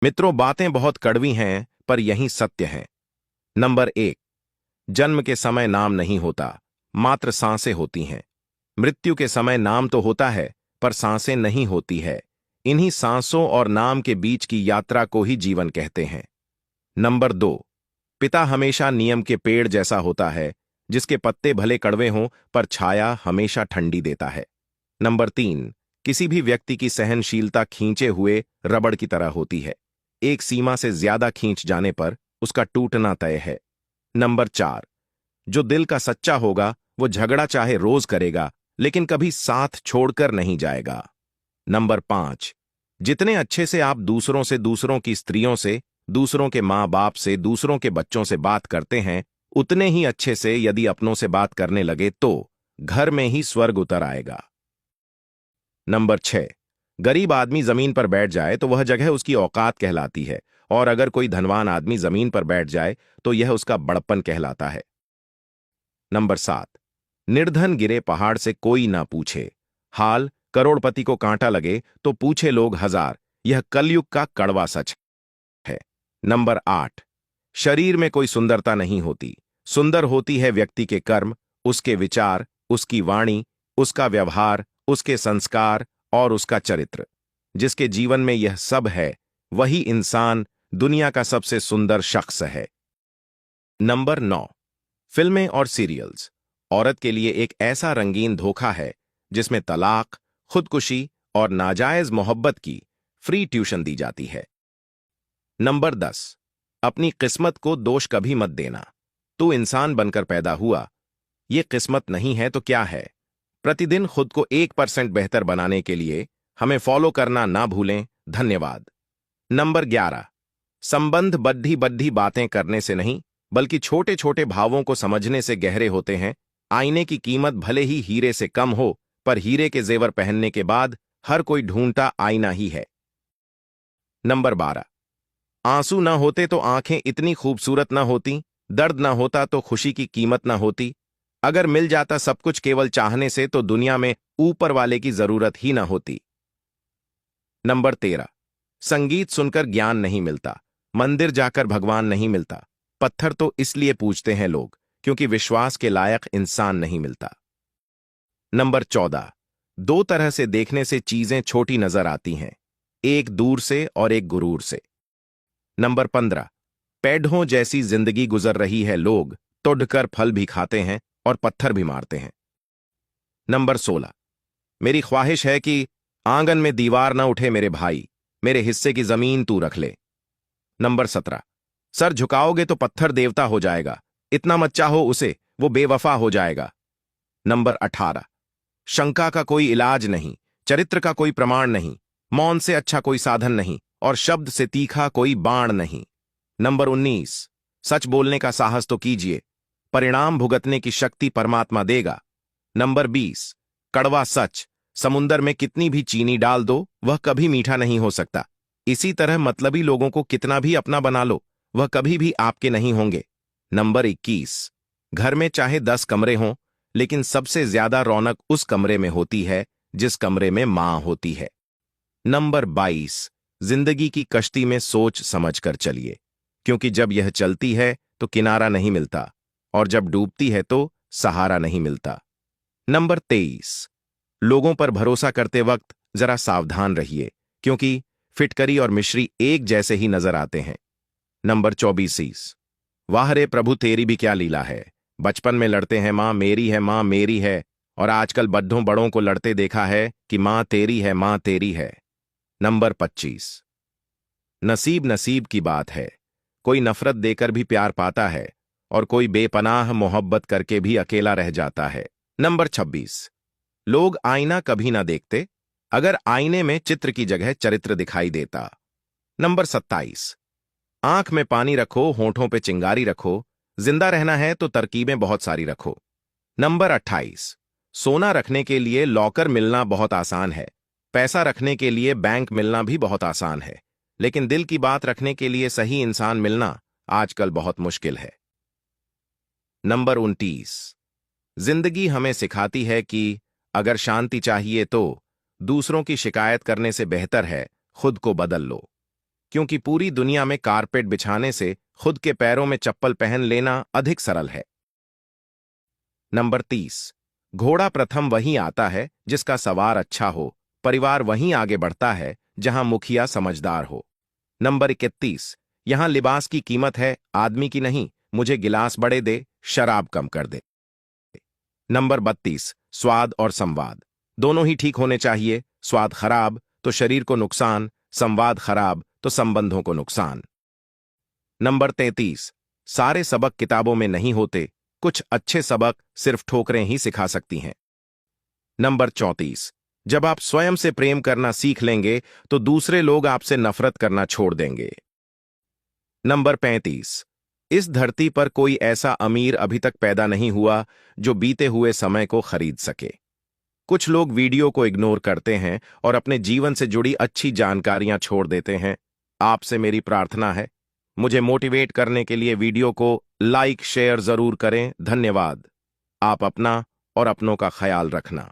मित्रों, बातें बहुत कड़वी हैं, पर यही सत्य है। नंबर 1। जन्म के समय नाम नहीं होता, मात्र सांसें होती हैं। मृत्यु के समय नाम तो होता है, पर सांसें नहीं होती है। इन्हीं सांसों और नाम के बीच की यात्रा को ही जीवन कहते हैं। नंबर 2। पिता हमेशा नीम के पेड़ जैसा होता है, जिसके पत्ते भले कड़वे हों, पर छाया हमेशा ठंडी देता है। नंबर 3। किसी भी व्यक्ति की सहनशीलता खींचे हुए रबड़ की तरह होती है। एक सीमा से ज्यादा खींच जाने पर उसका टूटना तय है। नंबर 4। जो दिल का सच्चा होगा वो झगड़ा चाहे रोज करेगा, लेकिन कभी साथ छोड़कर नहीं जाएगा। नंबर 5। जितने अच्छे से आप दूसरों से, दूसरों की स्त्रियों से, दूसरों के माँ बाप से, दूसरों के बच्चों से बात करते हैं, उतने ही अच्छे से यदि अपनों से बात करने लगे तो घर में ही स्वर्ग उतर आएगा। नंबर 6। गरीब आदमी जमीन पर बैठ जाए तो वह जगह उसकी औकात कहलाती है, और अगर कोई धनवान आदमी जमीन पर बैठ जाए तो यह उसका बड़प्पन कहलाता है। नंबर 7। निर्धन गिरे पहाड़ से कोई ना पूछे हाल, करोड़पति को कांटा लगे तो पूछे लोग हजार। यह कलयुग का कड़वा सच है। नंबर 8। शरीर में कोई सुंदरता नहीं होती, सुंदर होती है व्यक्ति के कर्म, उसके विचार, उसकी वाणी, उसका व्यवहार, उसके संस्कार और उसका चरित्र। जिसके जीवन में यह सब है, वही इंसान दुनिया का सबसे सुंदर शख्स है। नंबर 9। फिल्में और सीरियल्स औरत के लिए एक ऐसा रंगीन धोखा है जिसमें तलाक, खुदकुशी और नाजायज मोहब्बत की फ्री ट्यूशन दी जाती है। नंबर 10। अपनी किस्मत को दोष कभी मत देना। तू इंसान बनकर पैदा हुआ, ये किस्मत नहीं है तो क्या है। प्रतिदिन खुद को 1% बेहतर बनाने के लिए हमें फॉलो करना ना भूलें। धन्यवाद। नंबर 11। संबंध बड्ढी बड्ढी बातें करने से नहीं, बल्कि छोटे छोटे भावों को समझने से गहरे होते हैं। आईने की कीमत भले ही हीरे से कम हो, पर हीरे के जेवर पहनने के बाद हर कोई ढूंढता आईना ही है। नंबर 12। आंसू ना होते तो आंखें इतनी खूबसूरत ना होती, दर्द ना होता तो खुशी की कीमत ना होती, अगर मिल जाता सब कुछ केवल चाहने से तो दुनिया में ऊपर वाले की जरूरत ही ना होती। नंबर 13। संगीत सुनकर ज्ञान नहीं मिलता, मंदिर जाकर भगवान नहीं मिलता, पत्थर तो इसलिए पूजते हैं लोग क्योंकि विश्वास के लायक इंसान नहीं मिलता। नंबर 14। दो तरह से देखने से चीजें छोटी नजर आती हैं, एक दूर से और एक गुरूर से। नंबर 15। पेड़ों जैसी जिंदगी गुजर रही है, लोग तोड़कर फल भी खाते हैं और पत्थर भी मारते हैं। नंबर 16। मेरी ख्वाहिश है कि आंगन में दीवार ना उठे मेरे भाई, मेरे हिस्से की जमीन तू रख ले। नंबर 17। सर झुकाओगे तो पत्थर देवता हो जाएगा, इतना मत चाहो उसे, वो बेवफा हो जाएगा। नंबर 18। शंका का कोई इलाज नहीं, चरित्र का कोई प्रमाण नहीं, मौन से अच्छा कोई साधन नहीं और शब्द से तीखा कोई बाण नहीं। नंबर 19। सच बोलने का साहस तो कीजिए, परिणाम भुगतने की शक्ति परमात्मा देगा। नंबर 20। कड़वा सच, समुंदर में कितनी भी चीनी डाल दो वह कभी मीठा नहीं हो सकता। इसी तरह मतलबी लोगों को कितना भी अपना बना लो, वह कभी भी आपके नहीं होंगे। नंबर 21। घर में चाहे 10 कमरे हों, लेकिन सबसे ज्यादा रौनक उस कमरे में होती है जिस कमरे में मां होती है। नंबर 22। जिंदगी की कश्ती में सोच समझ कर चलिए, क्योंकि जब यह चलती है तो किनारा नहीं मिलता, और जब डूबती है तो सहारा नहीं मिलता। नंबर 23। लोगों पर भरोसा करते वक्त जरा सावधान रहिए, क्योंकि फिटकरी और मिश्री एक जैसे ही नजर आते हैं। नंबर 24। वाह रे प्रभु तेरी भी क्या लीला है, बचपन में लड़ते हैं मां मेरी है, मां मेरी है, और आजकल बड्ढों बड़ों को लड़ते देखा है कि मां तेरी है, मां तेरी है। नंबर 25। नसीब नसीब की बात है, कोई नफरत देकर भी प्यार पाता है और कोई बेपनाह मोहब्बत करके भी अकेला रह जाता है। नंबर 26। लोग आईना कभी ना देखते, अगर आईने में चित्र की जगह चरित्र दिखाई देता। नंबर 27। आंख में पानी रखो, होंठों पे चिंगारी रखो, जिंदा रहना है तो तरकीबें बहुत सारी रखो। नंबर 28। सोना रखने के लिए लॉकर मिलना बहुत आसान है, पैसा रखने के लिए बैंक मिलना भी बहुत आसान है, लेकिन दिल की बात रखने के लिए सही इंसान मिलना आजकल बहुत मुश्किल है। नंबर 29। जिंदगी हमें सिखाती है कि अगर शांति चाहिए तो दूसरों की शिकायत करने से बेहतर है खुद को बदल लो। क्योंकि पूरी दुनिया में कारपेट बिछाने से खुद के पैरों में चप्पल पहन लेना अधिक सरल है। नंबर 30। घोड़ा प्रथम वहीं आता है जिसका सवार अच्छा हो, परिवार वहीं आगे बढ़ता है जहां मुखिया समझदार हो। नंबर 31। यहां लिबास की कीमत है, आदमी की नहीं, मुझे गिलास बड़े दे, शराब कम कर दे। नंबर 32। स्वाद और संवाद दोनों ही ठीक होने चाहिए। स्वाद खराब तो शरीर को नुकसान, संवाद खराब तो संबंधों को नुकसान। नंबर 33। सारे सबक किताबों में नहीं होते, कुछ अच्छे सबक सिर्फ ठोकरें ही सिखा सकती हैं। नंबर 34। जब आप स्वयं से प्रेम करना सीख लेंगे तो दूसरे लोग आपसे नफरत करना छोड़ देंगे। नंबर 35। इस धरती पर कोई ऐसा अमीर अभी तक पैदा नहीं हुआ जो बीते हुए समय को खरीद सके। कुछ लोग वीडियो को इग्नोर करते हैं और अपने जीवन से जुड़ी अच्छी जानकारियां छोड़ देते हैं। आपसे मेरी प्रार्थना है, मुझे मोटिवेट करने के लिए वीडियो को लाइक शेयर जरूर करें। धन्यवाद। आप अपना और अपनों का ख्याल रखना।